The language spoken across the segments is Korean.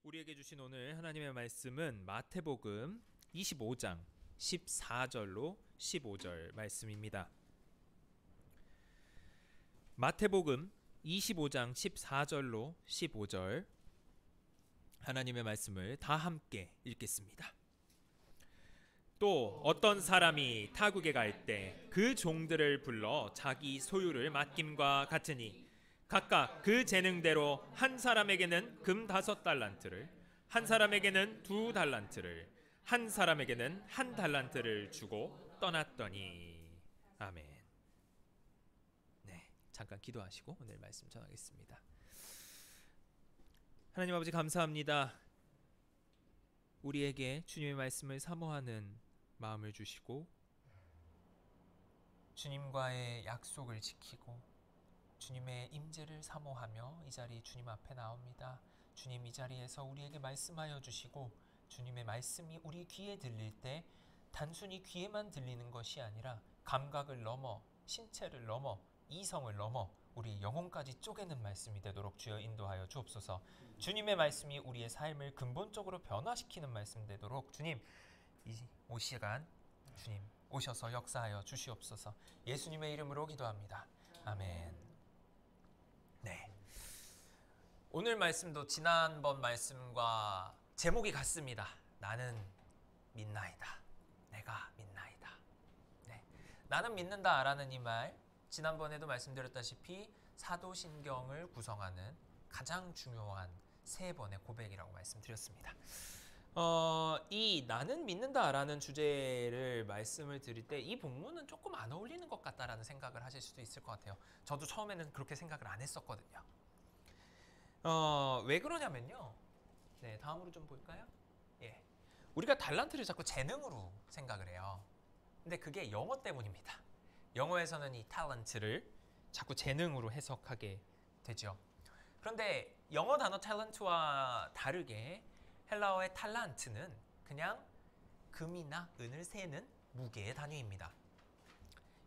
우리에게 주신 오늘 하나님의 말씀은 마태복음 25장 14절로 15절 말씀입니다. 마태복음 25장 14절로 15절 하나님의 말씀을 다 함께 읽겠습니다. 또 어떤 사람이 타국에 갈 때 그 종들을 불러 자기 소유를 맡김과 같으니 각각 그 재능대로 한 사람에게는 금 5달란트를, 한 사람에게는 2달란트를, 한 사람에게는 1달란트를 주고 떠났더니. 아멘. 네, 잠깐 기도하시고 오늘 말씀 전하겠습니다. 하나님 아버지 감사합니다. 우리에게 주님의 말씀을 사모하는 마음을 주시고 주님과의 약속을 지키고 주님의 임재를 사모하며 이 자리 주님 앞에 나옵니다. 주님, 이 자리에서 우리에게 말씀하여 주시고 주님의 말씀이 우리 귀에 들릴 때 단순히 귀에만 들리는 것이 아니라 감각을 넘어 신체를 넘어 이성을 넘어 우리 영혼까지 쪼개는 말씀이 되도록 주여 인도하여 주옵소서. 주님의 말씀이 우리의 삶을 근본적으로 변화시키는 말씀 되도록 주님, 이 시간 주님 오셔서 역사하여 주시옵소서. 예수님의 이름으로 기도합니다. 아멘. 네, 오늘 말씀도 지난번 말씀과 제목이 같습니다. 나는 믿나이다. 내가 믿나이다. 네, 나는 믿는다라는 이 말, 지난번에도 말씀드렸다시피 사도신경을 구성하는 가장 중요한 3번의 고백이라고 말씀드렸습니다. 이 나는 믿는다라는 주제를 말씀을 드릴 때 이 본문은 조금 안 어울리는 것 같다라는 생각을 하실 수도 있을 것 같아요. 저도 처음에는 그렇게 생각을 안 했었거든요. 왜 그러냐면요. 네, 다음으로 좀 볼까요? 예, 우리가 달란트를 자꾸 재능으로 생각을 해요. 근데 그게 영어 때문입니다. 영어에서는 이 탤런트를 자꾸 재능으로 해석하게 되죠. 그런데 영어 단어 탤런트와 다르게 헬라어의 탈란트는 그냥 금이나 은을 세는 무게의 단위입니다.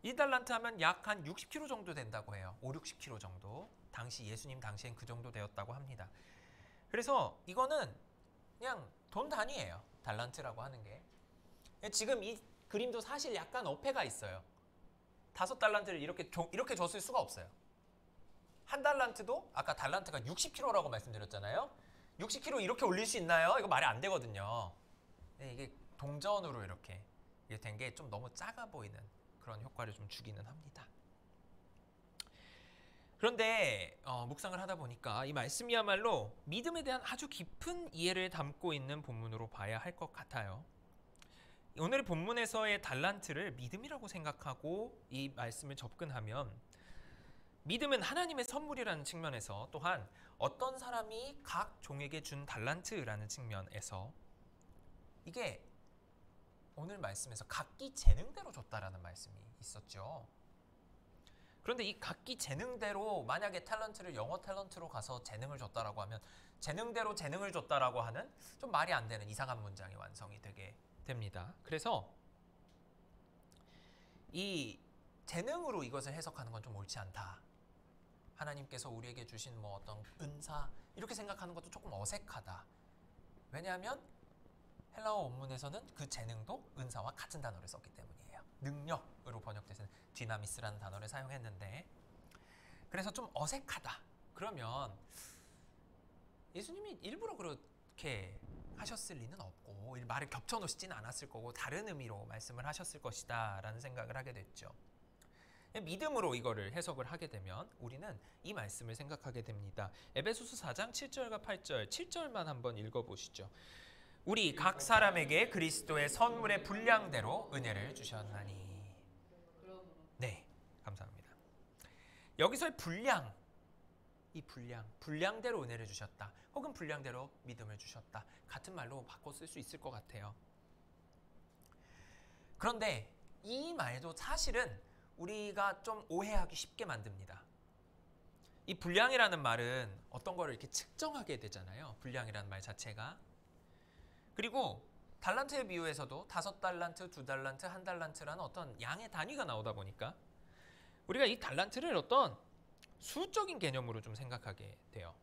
1달란트 하면 약 한 60kg 정도 된다고 해요. 5-60kg 정도. 당시 예수님 당시엔 그 정도 되었다고 합니다. 그래서 이거는 그냥 돈 단위예요. 달란트라고 하는 게. 지금 이 그림도 사실 약간 어폐가 있어요. 5달란트를 이렇게 줬을 수가 없어요. 1달란트도 아까 달란트가 60kg라고 말씀드렸잖아요. 60kg 이렇게 올릴 수 있나요? 이거 말이 안 되거든요. 이게 동전으로 이렇게 된 게 좀 너무 작아 보이는 그런 효과를 좀 주기는 합니다. 그런데 묵상을 하다 보니까 이 말씀이야말로 믿음에 대한 아주 깊은 이해를 담고 있는 본문으로 봐야 할 것 같아요. 오늘 본문에서의 달란트를 믿음이라고 생각하고 이 말씀을 접근하면 믿음은 하나님의 선물이라는 측면에서, 또한 어떤 사람이 각 종에게 준 달란트라는 측면에서 이게 오늘 말씀에서 각기 재능대로 줬다라는 말씀이 있었죠. 그런데 이 각기 재능대로, 만약에 탤런트를 영어 탤런트로 가서 재능을 줬다라고 하면 재능대로 재능을 줬다라고 하는 좀 말이 안 되는 이상한 문장이 완성이 되게 됩니다. 그래서 이 재능으로 이것을 해석하는 건 좀 옳지 않다. 하나님께서 우리에게 주신 어떤 은사 이렇게 생각하는 것도 조금 어색하다. 왜냐하면 헬라어 원문에서는 그 재능도 은사와 같은 단어를 썼기 때문이에요. 능력으로 번역돼서 디나미스라는 단어를 사용했는데, 그래서 좀 어색하다. 그러면 예수님이 일부러 그렇게 하셨을 리는 없고 말을 겹쳐놓으시진 않았을 거고 다른 의미로 말씀을 하셨을 것이다 라는 생각을 하게 됐죠. 믿음으로 이거를 해석을 하게 되면 우리는 이 말씀을 생각하게 됩니다. 에베소서 4장 7절과 8절, 7절만 한번 읽어보시죠. 우리 각 사람에게 그리스도의 선물의 분량대로 은혜를 주셨나니. 네, 감사합니다. 여기서의 분량, 이 분량대로 은혜를 주셨다, 혹은 분량대로 믿음을 주셨다, 같은 말로 바꿔 쓸 수 있을 것 같아요. 그런데 이 말도 사실은 우리가 좀 오해하기 쉽게 만듭니다. 이 분량이라는 말은 어떤 거를 이렇게 측정하게 되잖아요. 분량이라는 말 자체가. 그리고 달란트의 비유에서도 5달란트, 2달란트, 1달란트라는 어떤 양의 단위가 나오다 보니까 우리가 이 달란트를 어떤 수적인 개념으로 좀 생각하게 돼요.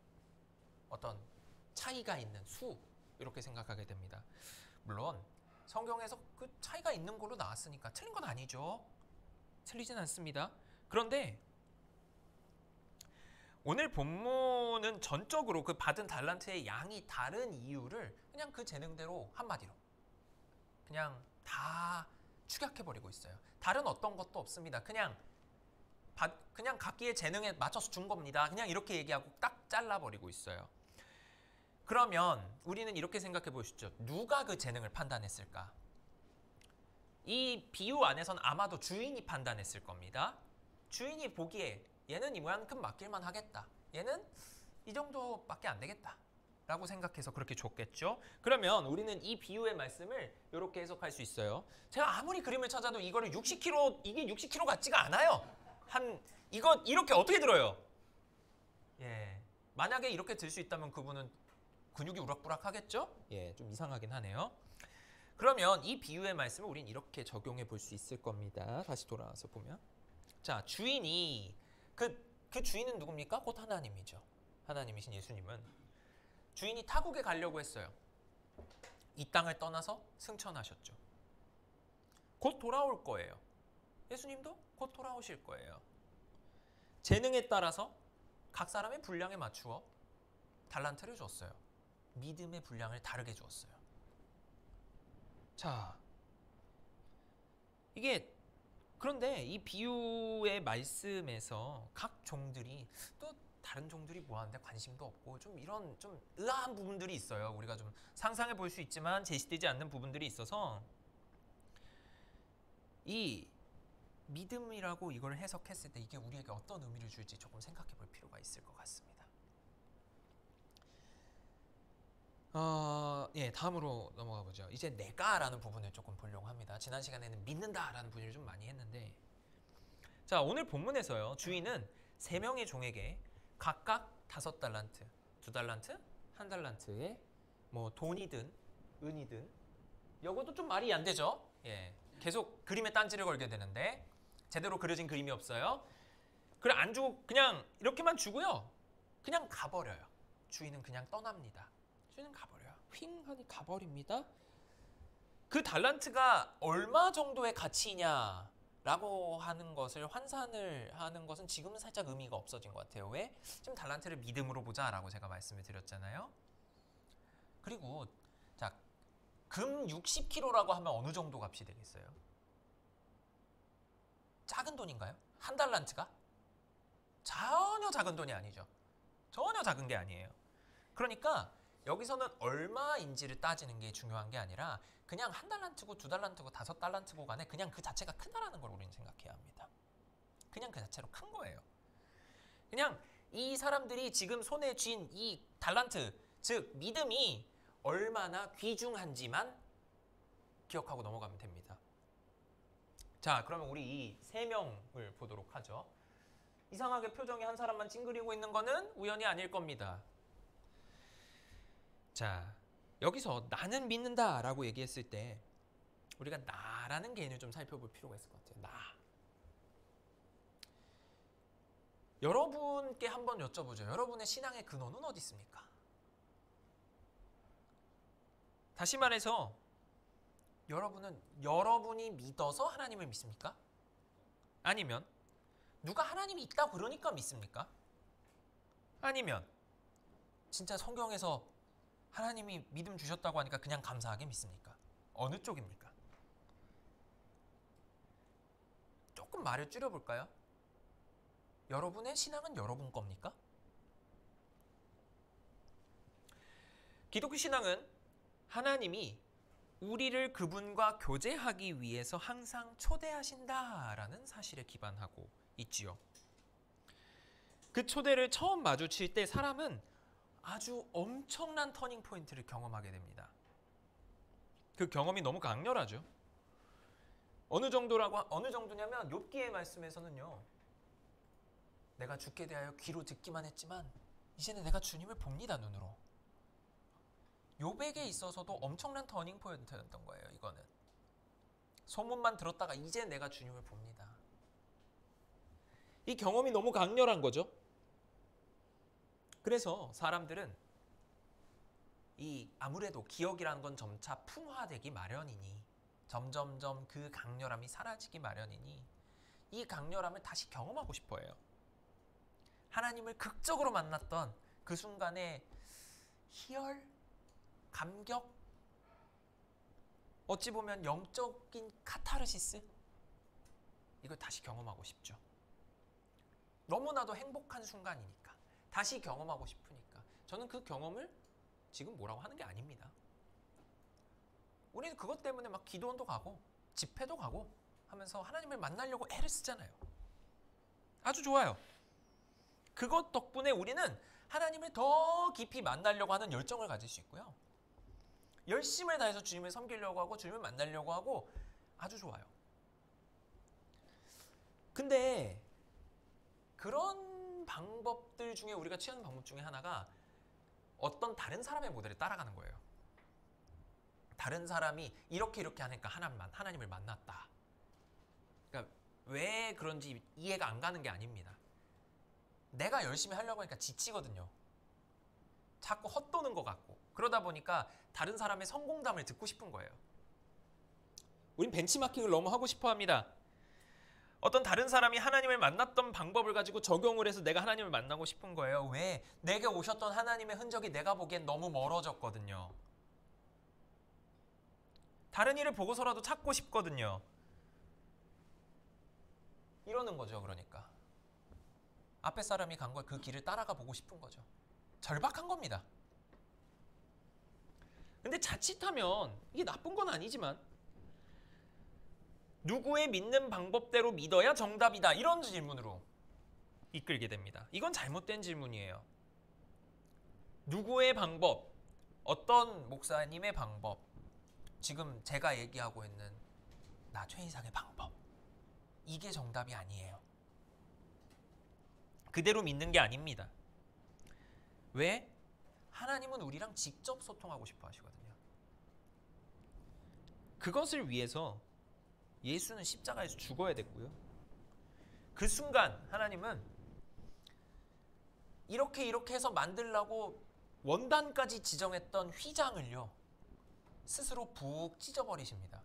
어떤 차이가 있는 수 이렇게 생각하게 됩니다. 물론 성경에서 그 차이가 있는 걸로 나왔으니까 틀린 건 아니죠. 틀리진 않습니다. 그런데 오늘 본문은 전적으로 그 받은 달란트의 양이 다른 이유를 그냥 그 재능대로 한마디로 그냥 다 축약해버리고 있어요. 다른 어떤 것도 없습니다. 그냥 각기의 재능에 맞춰서 준 겁니다. 그냥 이렇게 얘기하고 딱 잘라버리고 있어요. 그러면 우리는 이렇게 생각해 보시죠. 누가 그 재능을 판단했을까? 이 비유 안에서는 아마도 주인이 판단했을 겁니다. 주인이 보기에 얘는 이만큼 맡길만 하겠다. 얘는 이 정도밖에 안 되겠다. 라고 생각해서 그렇게 줬겠죠. 그러면 우리는 이 비유의 말씀을 이렇게 해석할 수 있어요. 제가 아무리 그림을 찾아도 이거를 60kg, 이게 60kg 같지가 않아요. 이거 이렇게 어떻게 들어요? 예. 만약에 이렇게 들 수 있다면 그분은 근육이 우락부락 하겠죠? 예, 좀 이상하긴 하네요. 그러면 이 비유의 말씀을 우린 이렇게 적용해 볼 수 있을 겁니다. 다시 돌아와서 보면. 자, 주인이 그 주인은 누굽니까? 곧 하나님이죠. 하나님이신 예수님은 주인이 타국에 가려고 했어요. 이 땅을 떠나서 승천하셨죠. 곧 돌아올 거예요. 예수님도 곧 돌아오실 거예요. 재능에 따라서 각 사람의 분량에 맞추어 달란트를 줬어요. 믿음의 분량을 다르게 주었어요. 자, 그런데 이 비유의 말씀에서 각 종들이 또 다른 종들이 뭐 하는데 관심도 없고 좀 이런 좀 의아한 부분들이 있어요. 우리가 좀 상상해 볼 수 있지만 제시되지 않는 부분들이 있어서 이 믿음이라고 이걸 해석했을 때 이게 우리에게 어떤 의미를 줄지 조금 생각해 볼 필요가 있을 것 같습니다. 예, 다음으로 넘어가 보죠. 이제 내가라는 부분을 조금 보려고 합니다. 지난 시간에는 믿는다라는 분위기를 좀 많이 했는데, 자, 오늘 본문에서요, 주인은 3명의 종에게 각각 5달란트, 2달란트, 1달란트의 뭐 돈이든 은이든, 이것도 좀 말이 안 되죠. 예, 계속 그림에 딴지를 걸게 되는데 제대로 그려진 그림이 없어요. 그래 안 주고 그냥 이렇게만 주고요, 그냥 가버려요. 주인은 그냥 떠납니다. 주인은 가버려요. 휙 하니 가버립니다. 그 달란트가 얼마 정도의 가치냐 라고 하는 것을 환산을 하는 것은 지금은 살짝 의미가 없어진 것 같아요. 왜? 지금 달란트를 믿음으로 보자 라고 제가 말씀을 드렸잖아요. 그리고 자, 금 60kg라고 하면 어느 정도 값이 되겠어요? 작은 돈인가요? 1달란트가? 전혀 작은 돈이 아니죠. 전혀 작은 게 아니에요. 그러니까 여기서는 얼마인지를 따지는 게 중요한 게 아니라 그냥 1달란트고 2달란트고 5달란트고 간에 그냥 그 자체가 크다라는 걸 우리는 생각해야 합니다. 그냥 그 자체로 큰 거예요. 그냥 이 사람들이 지금 손에 쥔 이 달란트, 즉 믿음이 얼마나 귀중한지만 기억하고 넘어가면 됩니다. 자, 그러면 우리 이 3명을 보도록 하죠. 이상하게 표정이 한 사람만 찡그리고 있는 거는 우연이 아닐 겁니다. 자, 여기서 나는 믿는다 라고 얘기했을 때 우리가 나라는 개인을 좀 살펴볼 필요가 있을 것 같아요. 나. 여러분께 한번 여쭤보죠. 여러분의 신앙의 근원은 어디 있습니까? 다시 말해서 여러분은 여러분이 믿어서 하나님을 믿습니까? 아니면 누가 하나님이 있다고 그러니까 믿습니까? 아니면 진짜 성경에서 하나님이 믿음 주셨다고 하니까 그냥 감사하게 믿습니까? 어느 쪽입니까? 조금 말을 줄여볼까요? 여러분의 신앙은 여러분 겁니까? 기독교 신앙은 하나님이 우리를 그분과 교제하기 위해서 항상 초대하신다라는 사실에 기반하고 있지요. 그 초대를 처음 마주칠 때 사람은 아주 엄청난 터닝 포인트를 경험하게 됩니다. 그 경험이 너무 강렬하죠. 어느 정도냐면 욥기의 말씀에서는요, 내가 주께 대하여 귀로 듣기만 했지만 이제는 내가 주님을 봅니다, 눈으로. 욥에게 있어서도 엄청난 터닝 포인트였던 거예요. 이거는 소문만 들었다가 이제 내가 주님을 봅니다. 이 경험이 너무 강렬한 거죠. 그래서 사람들은 이 아무래도 기억이라는 건 점차 풍화되기 마련이니 점점점 그 강렬함이 사라지기 마련이니 이 강렬함을 다시 경험하고 싶어 해요. 하나님을 극적으로 만났던 그 순간의 희열, 감격, 어찌 보면 영적인 카타르시스, 이걸 다시 경험하고 싶죠. 너무나도 행복한 순간이니까, 다시 경험하고 싶으니까. 저는 그 경험을 지금 뭐라고 하는 게 아닙니다. 우리는 그것 때문에 막 기도원도 가고 집회도 가고 하면서 하나님을 만나려고 애를 쓰잖아요. 아주 좋아요. 그것 덕분에 우리는 하나님을 더 깊이 만나려고 하는 열정을 가질 수 있고요. 열심을 다해서 주님을 섬기려고 하고 주님을 만나려고 하고 아주 좋아요. 근데 그런 방법들 중에 우리가 취하는 방법 중에 하나가 어떤 다른 사람의 모델을 따라가는 거예요. 다른 사람이 이렇게 하니까 하나님을 만났다. 그러니까 왜 그런지 이해가 안 가는 게 아닙니다. 내가 열심히 하려고 하니까 지치거든요. 자꾸 헛도는 것 같고. 그러다 보니까 다른 사람의 성공담을 듣고 싶은 거예요. 우린 벤치마킹을 너무 하고 싶어 합니다. 어떤 다른 사람이 하나님을 만났던 방법을 가지고 적용을 해서 내가 하나님을 만나고 싶은 거예요. 왜? 내게 오셨던 하나님의 흔적이 내가 보기엔 너무 멀어졌거든요. 다른 일을 보고서라도 찾고 싶거든요. 이러는 거죠. 그러니까 앞에 사람이 간 걸 그 길을 따라가 보고 싶은 거죠. 절박한 겁니다. 근데 자칫하면 이게 나쁜 건 아니지만 누구의 믿는 방법대로 믿어야 정답이다, 이런 질문으로 이끌게 됩니다. 이건 잘못된 질문이에요. 누구의 방법, 어떤 목사님의 방법, 지금 제가 얘기하고 있는 나 최이상의 방법, 이게 정답이 아니에요. 그대로 믿는 게 아닙니다. 왜? 하나님은 우리랑 직접 소통하고 싶어 하시거든요. 그것을 위해서 예수는 십자가에서 죽어야 됐고요. 그 순간 하나님은 이렇게 해서 만들라고 원단까지 지정했던 휘장을요, 스스로 푹 찢어버리십니다.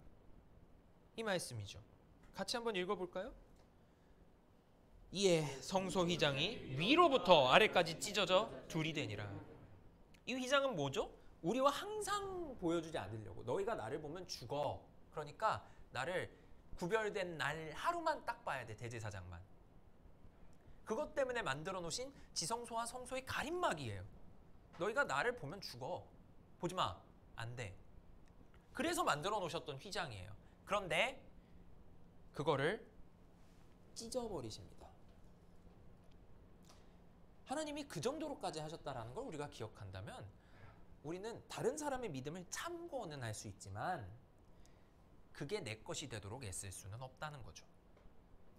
이 말씀이죠. 같이 한번 읽어볼까요? 이에 성소 휘장이 위로부터 아래까지 찢어져 둘이 되니라. 이 휘장은 뭐죠? 우리와 항상 보여주지 않으려고. 너희가 나를 보면 죽어. 그러니까 나를 구별된 날 하루만 딱 봐야 돼. 대제사장만. 그것 때문에 만들어 놓으신 지성소와 성소의 가림막이에요. 너희가 나를 보면 죽어. 보지 마. 안 돼. 그래서 만들어 놓으셨던 휘장이에요. 그런데 그거를 찢어버리십니다. 하나님이 그 정도로까지 하셨다라는 걸 우리가 기억한다면 우리는 다른 사람의 믿음을 참고는 할 수 있지만 그게 내 것이 되도록 애쓸 수는 없다는 거죠.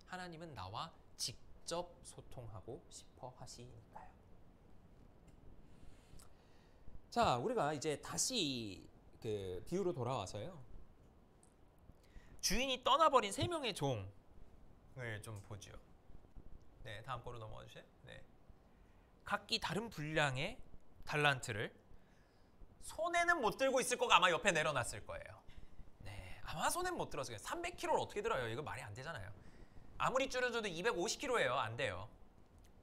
하나님은 나와 직접 소통하고 싶어 하시니까요. 자, 우리가 이제 다시 그 비유로 돌아와서요, 주인이 떠나버린 세 명의 종을 좀 보죠. 네, 다음 거로 넘어가 주세요. 네. 각기 다른 분량의 달란트를 손에는 못 들고 있을 거가 아마 옆에 내려놨을 거예요. 네, 아마 손에는 못 들었어요. 300kg를 어떻게 들어요? 이거 말이 안 되잖아요. 아무리 줄여줘도 250kg예요. 안 돼요.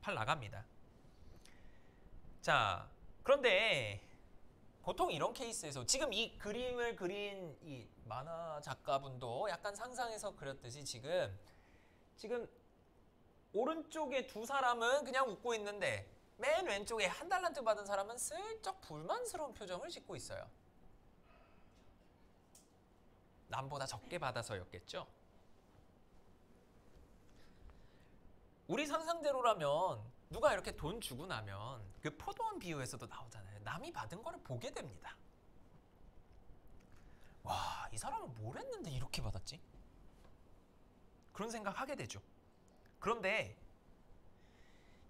팔 나갑니다. 자, 그런데 보통 이런 케이스에서 지금 이 그림을 그린 이 만화 작가분도 약간 상상해서 그렸듯이 지금 오른쪽에 두 사람은 그냥 웃고 있는데 맨 왼쪽에 한 달란트 받은 사람은 슬쩍 불만스러운 표정을 짓고 있어요. 남보다 적게 받아서였겠죠. 우리 상상대로라면 누가 이렇게 돈 주고 나면 그 포도원 비유에서도 나오잖아요. 남이 받은 거를 보게 됩니다. 와, 이 사람은 뭘 했는데 이렇게 받았지? 그런 생각하게 되죠. 그런데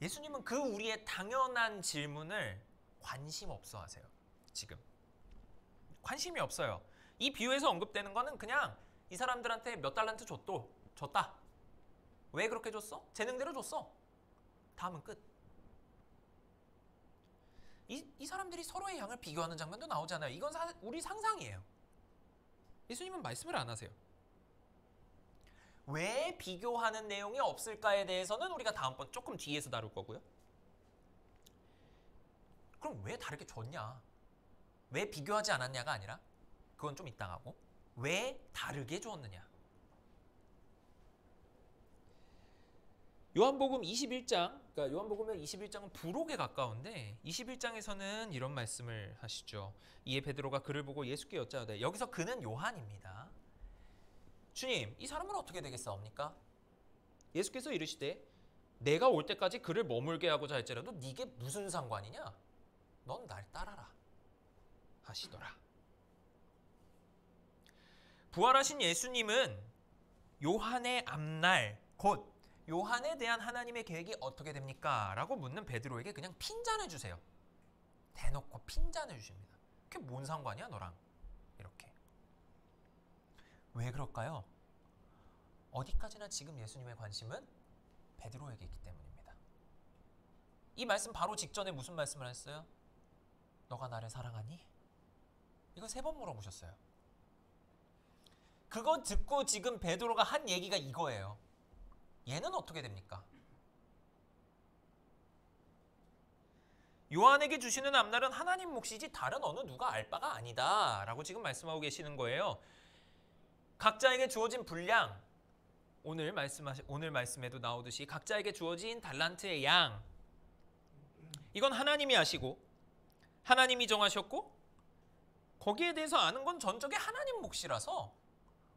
예수님은 그 우리의 당연한 질문을 관심 없어 하세요. 지금 관심이 없어요. 이 비유에서 언급되는 거는 그냥 이 사람들한테 몇 달란트 줬다. 왜 그렇게 줬어? 재능대로 줬어. 다음은 끝. 이 사람들이 서로의 양을 비교하는 장면도 나오잖아요. 이건 우리 상상이에요. 예수님은 말씀을 안 하세요. 왜 비교하는 내용이 없을까에 대해서는 우리가 다음번 조금 뒤에서 다룰 거고요. 그럼 왜 다르게 줬냐? 왜 비교하지 않았냐가 아니라 그건 좀 이따 하고 왜 다르게 주었느냐? 요한복음 21장, 그러니까 요한복음의 21장은 부록에 가까운데 21장에서는 이런 말씀을 하시죠. 이에 베드로가 그를 보고 예수께 여짜오되, 여기서 그는 요한입니다. 주님, 이 사람은 어떻게 되겠사옵니까? 예수께서 이르시되, 내가 올 때까지 그를 머물게 하고자 할지라도 네게 무슨 상관이냐? 넌 날 따라라 하시더라. 부활하신 예수님은 요한의 앞날, 곧 요한에 대한 하나님의 계획이 어떻게 됩니까? 라고 묻는 베드로에게 그냥 핀잔을 주세요. 대놓고 핀잔을 주십니다. 그게 뭔 상관이야 너랑? 이렇게. 왜 그럴까요? 어디까지나 지금 예수님의 관심은 베드로에게 있기 때문입니다. 이 말씀 바로 직전에 무슨 말씀을 했어요? 너가 나를 사랑하니? 이거 3번 물어보셨어요. 그거 듣고 지금 베드로가 한 얘기가 이거예요. 얘는 어떻게 됩니까? 요한에게 주시는 앞날은 하나님 몫이지 다른 어느 누가 알 바가 아니다 라고 지금 말씀하고 계시는 거예요. 각자에게 주어진 분량, 오늘 말씀에도 나오듯이 각자에게 주어진 달란트의 양, 이건 하나님이 아시고 하나님이 정하셨고 거기에 대해서 아는 건 전적의 하나님 몫이라서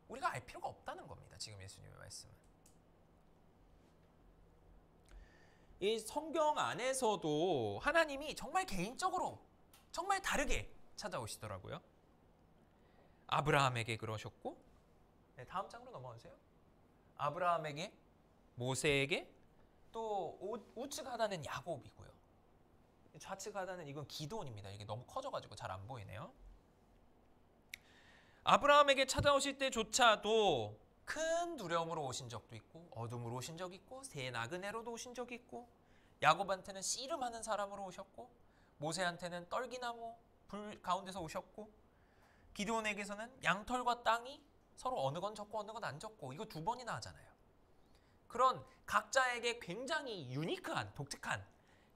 우리가 알 필요가 없다는 겁니다. 지금 예수님의 말씀은. 이 성경 안에서도 하나님이 정말 개인적으로 정말 다르게 찾아오시더라고요. 아브라함에게 그러셨고, 네, 다음 장으로 넘어가 주세요. 아브라함에게, 모세에게, 또 우측 하단은 야곱이고요. 좌측 하단은 이건 기드온입니다. 이게 너무 커져가지고 잘 안 보이네요. 아브라함에게 찾아오실 때조차도 큰 두려움으로 오신 적도 있고, 어둠으로 오신 적이 있고, 새 나그네로도 오신 적이 있고, 야곱한테는 씨름하는 사람으로 오셨고, 모세한테는 떨기나무 불 가운데서 오셨고, 기드온에게서는 양털과 땅이 서로 어느 건 적고 어느 건 안 적고, 이거 2번이나 하잖아요. 그런 각자에게 굉장히 유니크한, 독특한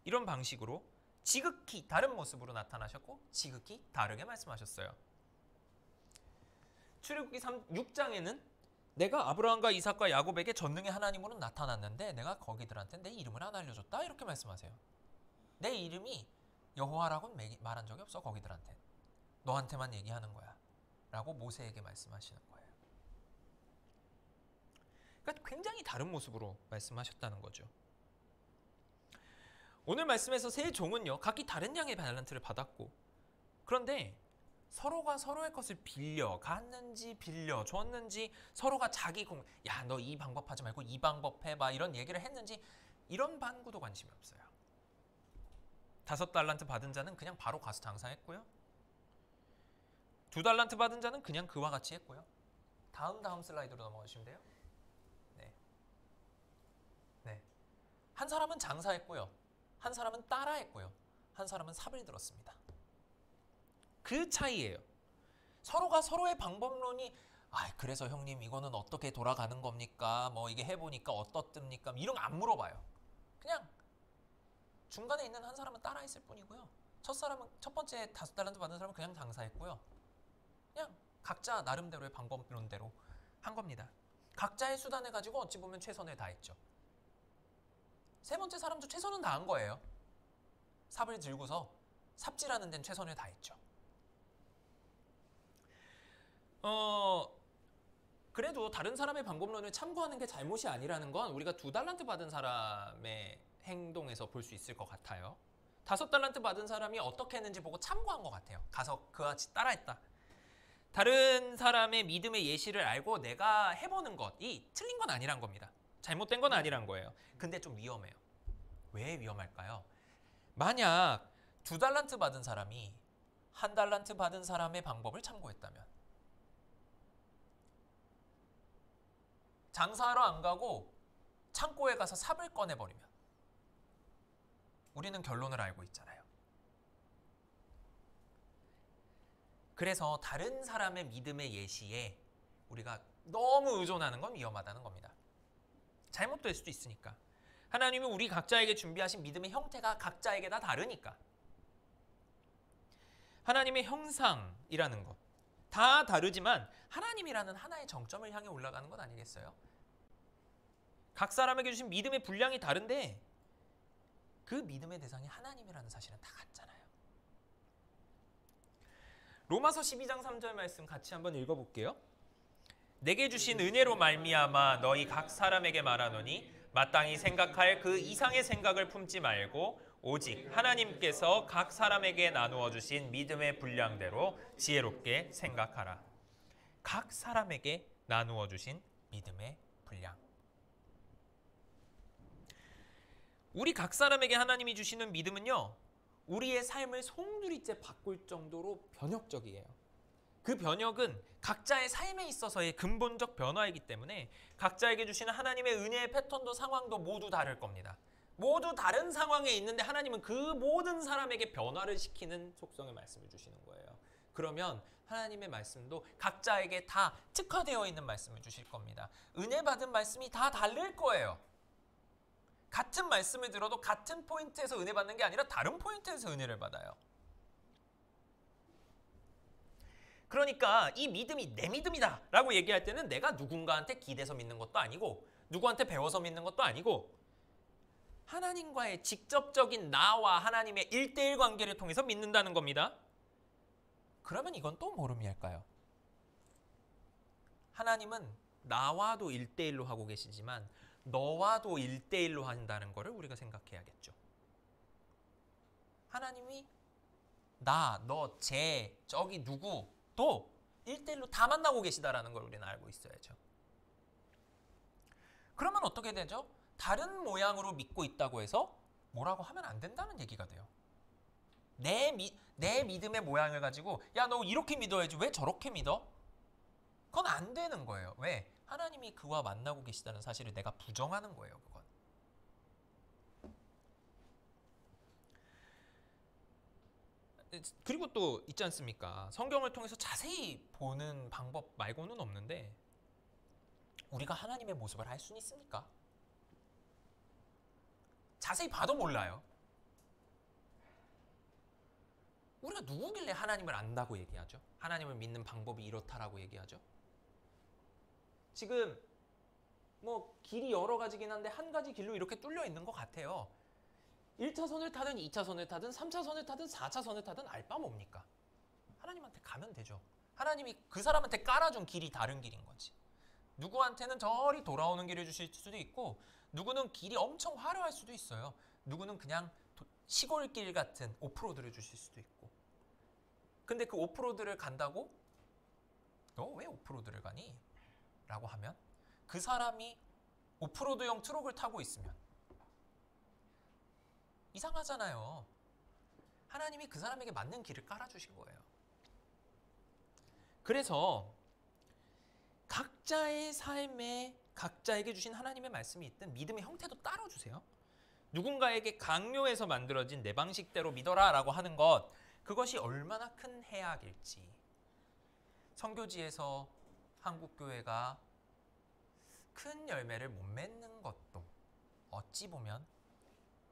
이런 방식으로 지극히 다른 모습으로 나타나셨고 지극히 다르게 말씀하셨어요. 출애굽기 6장에는 내가 아브라함과 이삭과 야곱에게 전능의 하나님으로 나타났는데 내가 거기들한테 내 이름을 안 알려줬다 이렇게 말씀하세요. 내 이름이 여호와라고는 말한 적이 없어. 거기들한테 너한테만 얘기하는 거야 라고 모세에게 말씀하시는 거예요. 그러니까 굉장히 다른 모습으로 말씀하셨다는 거죠. 오늘 말씀에서 세 종은요 각기 다른 양의 달란트를 받았고, 그런데 서로가 서로의 것을 빌려 갔는지 빌려 줬는지, 서로가 자기 야 너 이 방법 하지 말고 이 방법 해봐 이런 얘기를 했는지, 이런 반구도 관심이 없어요. 5달란트 받은 자는 그냥 바로 가서 장사했고요. 2달란트 받은 자는 그냥 그와 같이 했고요. 다음 슬라이드로 넘어가시면 돼요. 네. 한 사람은 장사했고요. 한 사람은 따라했고요. 한 사람은 삽을 들었습니다. 그 차이예요. 서로가 서로의 방법론이 그래서 형님 이거는 어떻게 돌아가는 겁니까? 뭐 이게 해보니까 어떻습니까? 이런 거 안 물어봐요. 그냥 중간에 있는 한 사람은 따라했을 뿐이고요. 첫 번째 5달란트 받은 사람은 그냥 장사했고요. 그냥 각자 나름대로의 방법론대로 한 겁니다. 각자의 수단을 가지고 어찌 보면 최선을 다했죠. 3번째 사람도 최선은 다한 거예요. 삽을 들고서 삽질하는 데는 최선을 다했죠. 그래도 다른 사람의 방법론을 참고하는 게 잘못이 아니라는 건 우리가 2달란트 받은 사람의 행동에서 볼 수 있을 것 같아요. 5달란트 받은 사람이 어떻게 했는지 보고 참고한 것 같아요. 가서 그와 같이 따라했다. 다른 사람의 믿음의 예시를 알고 내가 해보는 것이 틀린 건 아니란 겁니다. 잘못된 건 아니란 거예요. 근데 좀 위험해요. 왜 위험할까요? 만약 2달란트 받은 사람이 1달란트 받은 사람의 방법을 참고했다면, 장사하러 안 가고 창고에 가서 삽을 꺼내버리면, 우리는 결론을 알고 있잖아요. 그래서 다른 사람의 믿음의 예시에 우리가 너무 의존하는 건 위험하다는 겁니다. 잘못될 수도 있으니까. 하나님이 우리 각자에게 준비하신 믿음의 형태가 각자에게 다 다르니까. 하나님의 형상이라는 것 다 다르지만 하나님이라는 하나의 정점을 향해 올라가는 것 아니겠어요? 각 사람에게 주신 믿음의 분량이 다른데 그 믿음의 대상이 하나님이라는 사실은 다 같잖아요. 로마서 12장 3절 말씀 같이 한번 읽어볼게요. 내게 주신 은혜로 말미암아 너희 각 사람에게 말하노니 마땅히 생각할 그 이상의 생각을 품지 말고 오직 하나님께서 각 사람에게 나누어 주신 믿음의 분량대로 지혜롭게 생각하라. 각 사람에게 나누어 주신 믿음의 분량. 우리 각 사람에게 하나님이 주시는 믿음은요, 우리의 삶을 송두리째 바꿀 정도로 변혁적이에요. 그 변혁은 각자의 삶에 있어서의 근본적 변화이기 때문에 각자에게 주시는 하나님의 은혜의 패턴도 상황도 모두 다를 겁니다. 모두 다른 상황에 있는데 하나님은 그 모든 사람에게 변화를 시키는 속성의 말씀을 주시는 거예요. 그러면 하나님의 말씀도 각자에게 다 특화되어 있는 말씀을 주실 겁니다. 은혜 받은 말씀이 다 다를 거예요. 같은 말씀을 들어도 같은 포인트에서 은혜 받는 게 아니라 다른 포인트에서 은혜를 받아요. 그러니까 이 믿음이 내 믿음이다 라고 얘기할 때는 내가 누군가한테 기대서 믿는 것도 아니고 누구한테 배워서 믿는 것도 아니고 하나님과의 직접적인 나와 하나님의 1대1 관계를 통해서 믿는다는 겁니다. 그러면 이건 또 뭐를 의미할까요? 하나님은 나와도 1대1로 하고 계시지만 너와도 1대1로 한다는 것을 우리가 생각해야겠죠. 하나님이 나, 너, 쟤, 저기 누구 또 1대1로 다 만나고 계시다라는 걸 우리는 알고 있어야죠. 그러면 어떻게 되죠? 다른 모양으로 믿고 있다고 해서 뭐라고 하면 안 된다는 얘기가 돼요. 내 믿음의 모양을 가지고 야, 너 이렇게 믿어야지 왜 저렇게 믿어? 그건 안 되는 거예요. 왜? 하나님이 그와 만나고 계시다는 사실을 내가 부정하는 거예요. 그건. 그리고 또 있지 않습니까? 성경을 통해서 자세히 보는 방법 말고는 없는데 우리가 하나님의 모습을 알 수는 있습니까? 자세히 봐도 몰라요. 우리가 누구길래 하나님을 안다고 얘기하죠? 하나님을 믿는 방법이 이렇다라고 얘기하죠? 지금 뭐 길이 여러 가지긴 한데 한 가지 길로 이렇게 뚫려 있는 것 같아요. 1차선을 타든 2차선을 타든 3차선을 타든 4차선을 타든 알 바 뭡니까? 하나님한테 가면 되죠. 하나님이 그 사람한테 깔아준 길이 다른 길인 거지. 누구한테는 저리 돌아오는 길을 주실 수도 있고 누구는 길이 엄청 화려할 수도 있어요. 누구는 그냥 시골길 같은 오프로드를 주실 수도 있고. 근데 그 오프로드를 간다고 너 왜 오프로드를 가니? 라고 하면 그 사람이 오프로드용 트럭을 타고 있으면 이상하잖아요. 하나님이 그 사람에게 맞는 길을 깔아주신 거예요. 그래서 각자의 삶에 각자에게 주신 하나님의 말씀이 있든 믿음의 형태도 따로 주세요. 누군가에게 강요해서 만들어진 내 방식대로 믿어라 라고 하는 것, 그것이 얼마나 큰 해악일지. 선교지에서 한국교회가 큰 열매를 못 맺는 것도 어찌 보면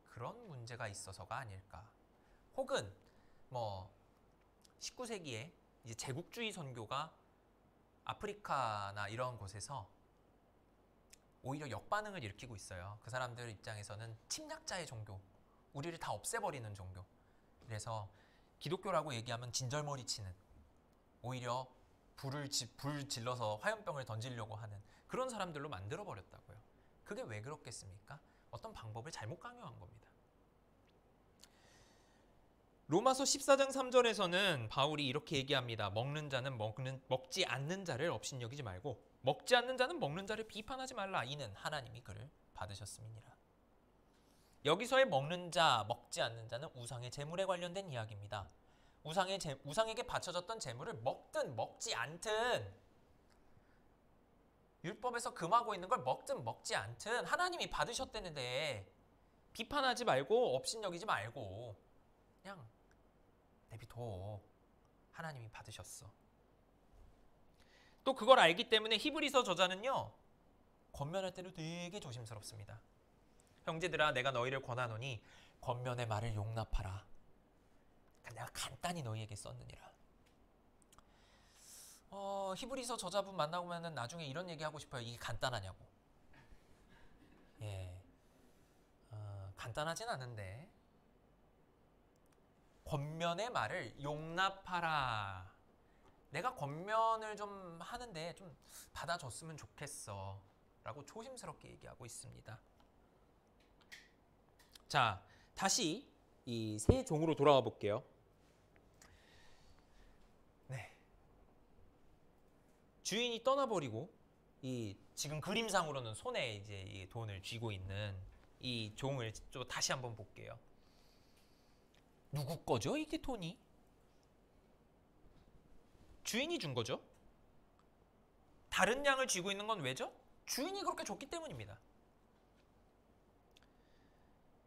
그런 문제가 있어서가 아닐까. 혹은 뭐 19세기에 이제 제국주의 선교가 아프리카나 이런 곳에서 오히려 역반응을 일으키고 있어요. 그 사람들 입장에서는 침략자의 종교, 우리를 다 없애버리는 종교. 그래서 기독교라고 얘기하면 진절머리 치는, 오히려 불 질러서 화염병을 던지려고 하는 그런 사람들로 만들어버렸다고요. 그게 왜 그렇겠습니까? 어떤 방법을 잘못 강요한 겁니다. 로마서 14장 3절에서는 바울이 이렇게 얘기합니다. 먹는 자는 먹지 않는 자를 업신여기지 말고 먹지 않는 자는 먹는 자를 비판하지 말라. 이는 하나님이 그를 받으셨음이니라. 여기서의 먹는 자, 먹지 않는 자는 우상의 제물에 관련된 이야기입니다. 우상에게 바쳐졌던 제물을 먹든 먹지 않든, 율법에서 금하고 있는 걸 먹든 먹지 않든 하나님이 받으셨다는데 비판하지 말고 업신여기지 말고 그냥 내비둬. 하나님이 받으셨어. 또 그걸 알기 때문에 히브리서 저자는요, 권면할 때도 되게 조심스럽습니다. 형제들아, 내가 너희를 권하노니 권면의 말을 용납하라. 내가 간단히 너희에게 썼느니라. 히브리서 저자분 만나보면 나중에 이런 얘기하고 싶어요. 이게 간단하냐고. 예, 간단하진 않은데 권면의 말을 용납하라. 내가 권면을 좀 하는데 좀 받아줬으면 좋겠어 라고 조심스럽게 얘기하고 있습니다. 자, 다시 이 세 종으로 돌아와 볼게요. 네. 주인이 떠나버리고 이 지금 그림상으로는 손에 이제 이 돈을 쥐고 있는 이 종을 또 다시 한번 볼게요. 누구 거죠? 이게 돈이? 주인이 준 거죠. 다른 양을 쥐고 있는 건 왜죠? 주인이 그렇게 줬기 때문입니다.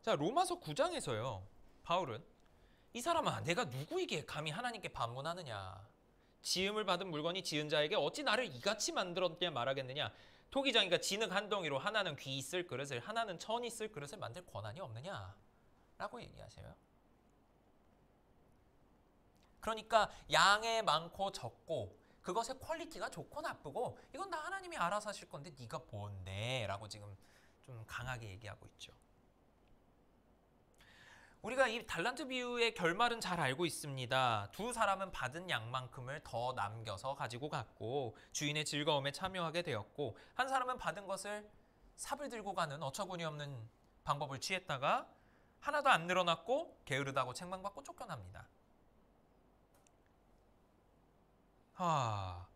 자, 로마서 9장에서요. 바울은 이 사람아, 내가 누구이기에 감히 하나님께 반문하느냐. 지음을 받은 물건이 지은 자에게 어찌 나를 이같이 만들었냐 말하겠느냐. 토기장이가 진흙 한 덩이로 하나는 귀 있을 그릇을 하나는 천 있을 그릇을 만들 권한이 없느냐 라고 얘기하세요. 그러니까 양에 많고 적고 그것의 퀄리티가 좋고 나쁘고 이건 다 하나님이 알아서 하실 건데 네가 뭔데? 라고 지금 좀 강하게 얘기하고 있죠. 우리가 이 달란트 비유의 결말은 잘 알고 있습니다. 두 사람은 받은 양만큼을 더 남겨서 가지고 갔고 주인의 즐거움에 참여하게 되었고, 한 사람은 받은 것을 삽을 들고 가는 어처구니 없는 방법을 취했다가 하나도 안 늘어났고 게으르다고 책망받고 쫓겨납니다.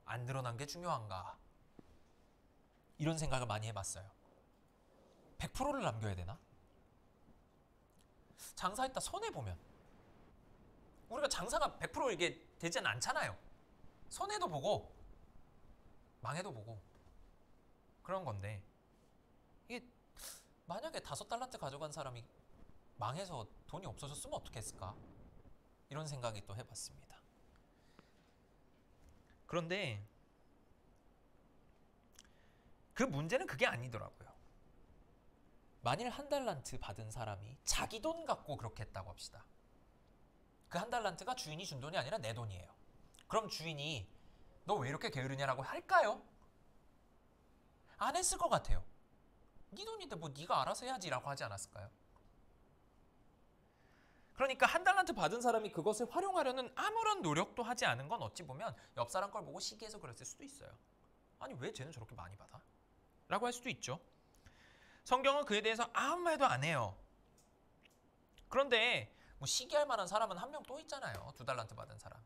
안 늘어난 게 중요한가? 이런 생각을 많이 해봤어요. 100%를 남겨야 되나? 장사했다 손해보면 우리가 장사가 100% 이게 되지는 않잖아요. 손해도 보고 망해도 보고 그런 건데, 이게 만약에 5달란트 가져간 사람이 망해서 돈이 없어졌으면 어떻게 했을까? 이런 생각이 또 해봤습니다. 그런데 그 문제는 그게 아니더라고요. 만일 1달란트 받은 사람이 자기 돈 갖고 그렇게 했다고 합시다. 그 1달란트가 주인이 준 돈이 아니라 내 돈이에요. 그럼 주인이 너 왜 이렇게 게으르냐라고 할까요? 안 했을 것 같아요. 네 돈인데 뭐 네가 알아서 해야지라고 하지 않았을까요? 그러니까 1달란트 받은 사람이 그것을 활용하려는 아무런 노력도 하지 않은 건 어찌 보면 옆 사람 걸 보고 시기해서 그랬을 수도 있어요. 아니 왜 쟤는 저렇게 많이 받아? 라고 할 수도 있죠. 성경은 그에 대해서 아무 말도 안 해요. 그런데 뭐 시기할 만한 사람은 한 명 또 있잖아요. 2달란트 받은 사람.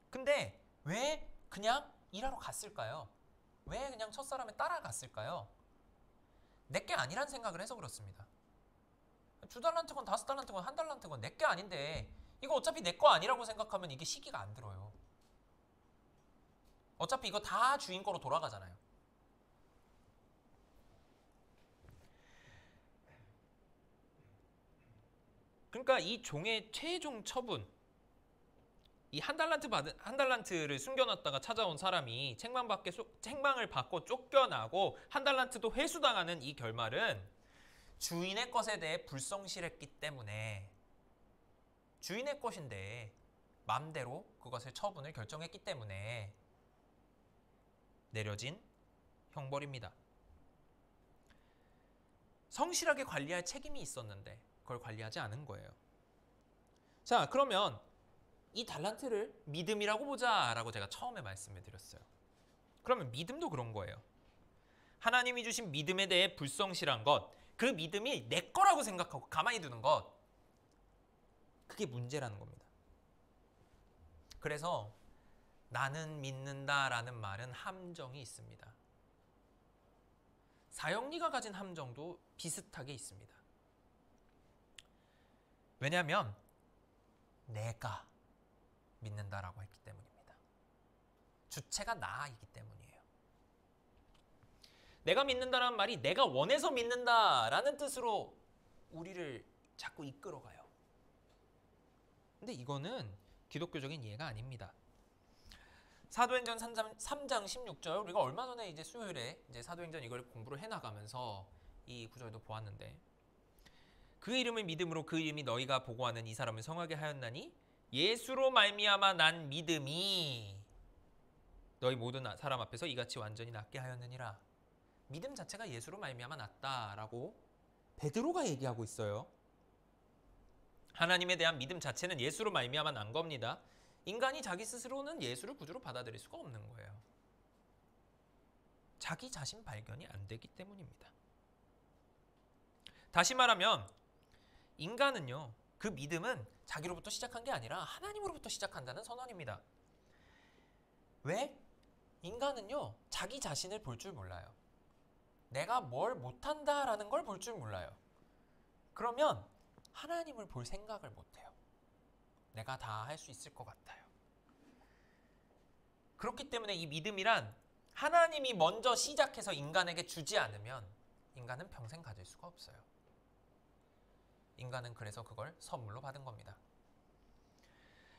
근데 왜 그냥 일하러 갔을까요? 왜 그냥 첫사람에 따라갔을까요? 내게 아니란 생각을 해서 그렇습니다. 2달란트건 5달란트건 1달란트건 내게 아닌데 이거 어차피 내 거 아니라고 생각하면 이게 시기가 안 들어요. 어차피 이거 다 주인 거로 돌아가잖아요. 그러니까 이 종의 최종 처분, 이 1달란트를 숨겨놨다가 찾아온 사람이 책망을 받고 쫓겨나고 1달란트도 회수당하는 이 결말은 주인의 것에 대해 불성실했기 때문에, 주인의 것인데 맘대로 그것의 처분을 결정했기 때문에 내려진 형벌입니다. 성실하게 관리할 책임이 있었는데 그걸 관리하지 않은 거예요. 자, 그러면 이 달란트를 믿음이라고 보자라고 제가 처음에 말씀을 드렸어요. 그러면 믿음도 그런 거예요. 하나님이 주신 믿음에 대해 불성실한 것, 그 믿음이 내 거라고 생각하고 가만히 두는 것, 그게 문제라는 겁니다. 그래서 나는 믿는다라는 말은 함정이 있습니다. 사형리가 가진 함정도 비슷하게 있습니다. 왜냐하면 내가 믿는다라고 했기 때문입니다. 주체가 나이기 때문이에요. 내가 믿는다라는 말이 내가 원해서 믿는다라는 뜻으로 우리를 자꾸 이끌어가요. 근데 이거는 기독교적인 이해가 아닙니다. 사도행전 3장 16절, 우리가 얼마 전에 이제 수요일에 이제 사도행전 이걸 공부를 해나가면서 이 구절도 보았는데, 그 이름을 믿음으로 그 이름이 너희가 보고하는 이 사람을 성하게 하였나니 예수로 말미암아 난 믿음이 너희 모든 사람 앞에서 이같이 완전히 낫게 하였느니라. 믿음 자체가 예수로 말미암아 낫다라고 베드로가 얘기하고 있어요. 하나님에 대한 믿음 자체는 예수로 말미암아 난 겁니다. 인간이 자기 스스로는 예수를 구주로 받아들일 수가 없는 거예요. 자기 자신 발견이 안 되기 때문입니다. 다시 말하면 인간은요, 그 믿음은 자기로부터 시작한 게 아니라 하나님으로부터 시작한다는 선언입니다. 왜? 인간은요, 자기 자신을 볼 줄 몰라요. 내가 뭘 못한다라는 걸 볼 줄 몰라요. 그러면 하나님을 볼 생각을 못해요. 내가 다 할 수 있을 것 같아요. 그렇기 때문에 이 믿음이란 하나님이 먼저 시작해서 인간에게 주지 않으면 인간은 평생 가질 수가 없어요. 인간은 그래서 그걸 선물로 받은 겁니다.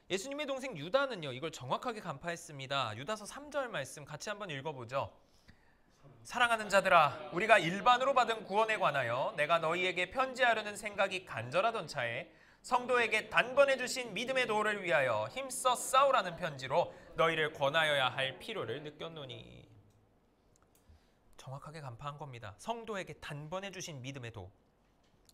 예수님의 동생 유다는요, 이걸 정확하게 간파했습니다. 유다서 3절 말씀 같이 한번 읽어보죠. 사랑하는 자들아, 우리가 일반으로 받은 구원에 관하여 내가 너희에게 편지하려는 생각이 간절하던 차에 성도에게 단번에 주신 믿음의 도를 위하여 힘써 싸우라는 편지로 너희를 권하여야 할 필요를 느꼈노니. 정확하게 간파한 겁니다. 성도에게 단번에 주신 믿음의 도.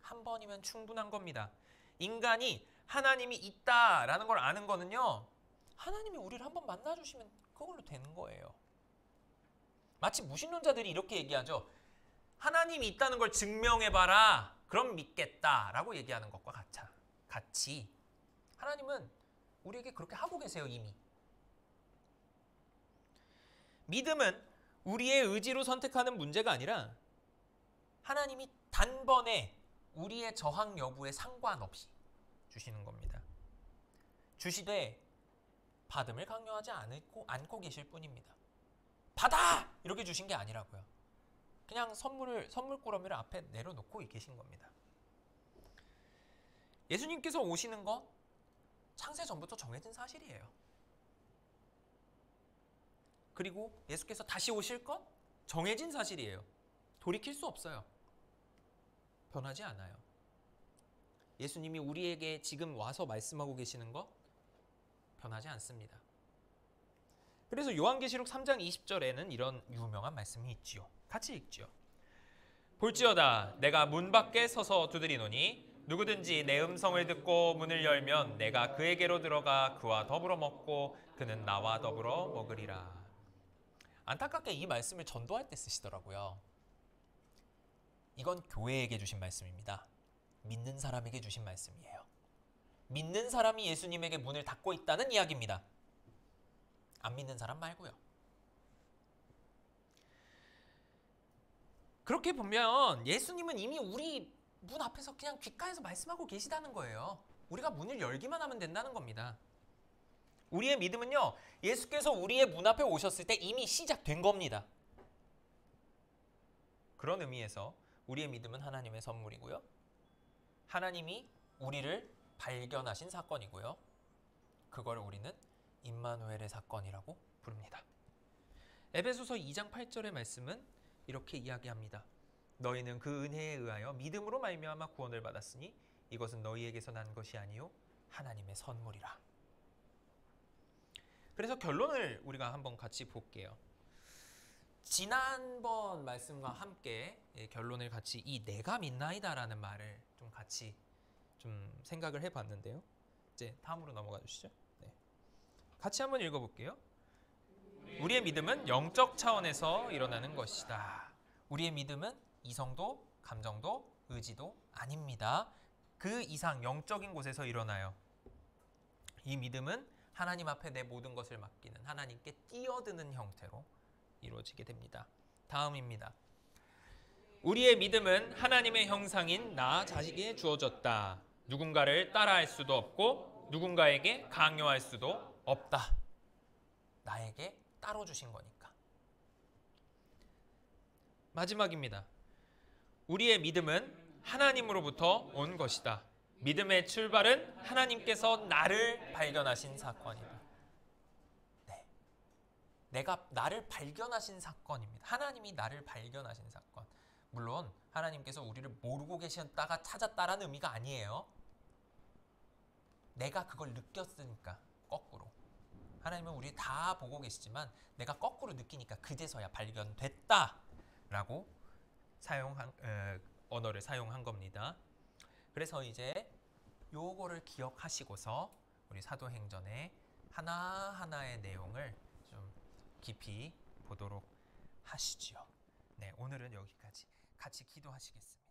한 번이면 충분한 겁니다. 인간이 하나님이 있다라는 걸 아는 거는요, 하나님이 우리를 한번 만나주시면 그걸로 되는 거예요. 마치 무신론자들이 이렇게 얘기하죠. 하나님이 있다는 걸 증명해봐라. 그럼 믿겠다라고 얘기하는 것과 같이 하나님은 우리에게 그렇게 하고 계세요, 이미. 믿음은 우리의 의지로 선택하는 문제가 아니라 하나님이 단번에 우리의 저항 여부에 상관없이 주시는 겁니다. 주시되 받음을 강요하지 않고 계실 뿐입니다. 받아! 이렇게 주신 게 아니라고요. 그냥 선물꾸러미를 앞에 내려놓고 계신 겁니다. 예수님께서 오시는 건 창세 전부터 정해진 사실이에요. 그리고 예수께서 다시 오실 건 정해진 사실이에요. 돌이킬 수 없어요. 변하지 않아요. 예수님이 우리에게 지금 와서 말씀하고 계시는 것 변하지 않습니다. 그래서 요한계시록 3장 20절에는 이런 유명한 말씀이 있지요. 같이 읽지요. 볼지어다 내가 문 밖에 서서 두드리노니 누구든지 내 음성을 듣고 문을 열면 내가 그에게로 들어가 그와 더불어 먹고 그는 나와 더불어 먹으리라. 안타깝게 이 말씀을 전도할 때 쓰시더라고요. 이건 교회에게 주신 말씀입니다. 믿는 사람에게 주신 말씀이에요. 믿는 사람이 예수님에게 문을 닫고 있다는 이야기입니다. 안 믿는 사람 말고요. 그렇게 보면 예수님은 이미 우리 문 앞에서 그냥 귓가에서 말씀하고 계시다는 거예요. 우리가 문을 열기만 하면 된다는 겁니다. 우리의 믿음은요, 예수께서 우리의 문 앞에 오셨을 때 이미 시작된 겁니다. 그런 의미에서 우리의 믿음은 하나님의 선물이고요. 하나님이 우리를 발견하신 사건이고요. 그걸 우리는 임마누엘의 사건이라고 부릅니다. 에베소서 2장 8절의 말씀은 이렇게 이야기합니다. 너희는 그 은혜에 의하여 믿음으로 말미암아 구원을 받았으니 이것은 너희에게서 난 것이 아니요 하나님의 선물이라. 그래서 결론을 우리가 한번 같이 볼게요. 지난번 말씀과 함께 결론을 같이 이 내가 믿나이다라는 말을 좀 같이 좀 생각을 해봤는데요. 이제 다음으로 넘어가 주시죠. 네. 같이 한번 읽어볼게요. 우리의 믿음은 영적 차원에서 일어나는 것이다. 우리의 믿음은 이성도, 감정도, 의지도 아닙니다. 그 이상 영적인 곳에서 일어나요. 이 믿음은 하나님 앞에 내 모든 것을 맡기는 하나님께 뛰어드는 형태로 이루어지게 됩니다. 다음입니다. 우리의 믿음은 하나님의 형상인 나 자식에게 주어졌다. 누군가를 따라할 수도 없고 누군가에게 강요할 수도 없다. 나에게 따로 주신 거니까. 마지막입니다. 우리의 믿음은 하나님으로부터 온 것이다. 믿음의 출발은 하나님께서 나를 발견하신 사건이다. 네. 내가 나를 발견하신 사건입니다. 하나님이 나를 발견하신 사건. 물론 하나님께서 우리를 모르고 계셨다가 찾았다라는 의미가 아니에요. 내가 그걸 느꼈으니까 거꾸로. 하나님은 우리 다 보고 계시지만 내가 거꾸로 느끼니까 그제서야 발견됐다라고 언어를 사용한 겁니다. 그래서 이제 요거를 기억하시고서 우리 사도행전의 하나하나의 내용을 좀 깊이 보도록 하시죠. 네, 오늘은 여기까지. 같이 기도하시겠습니다.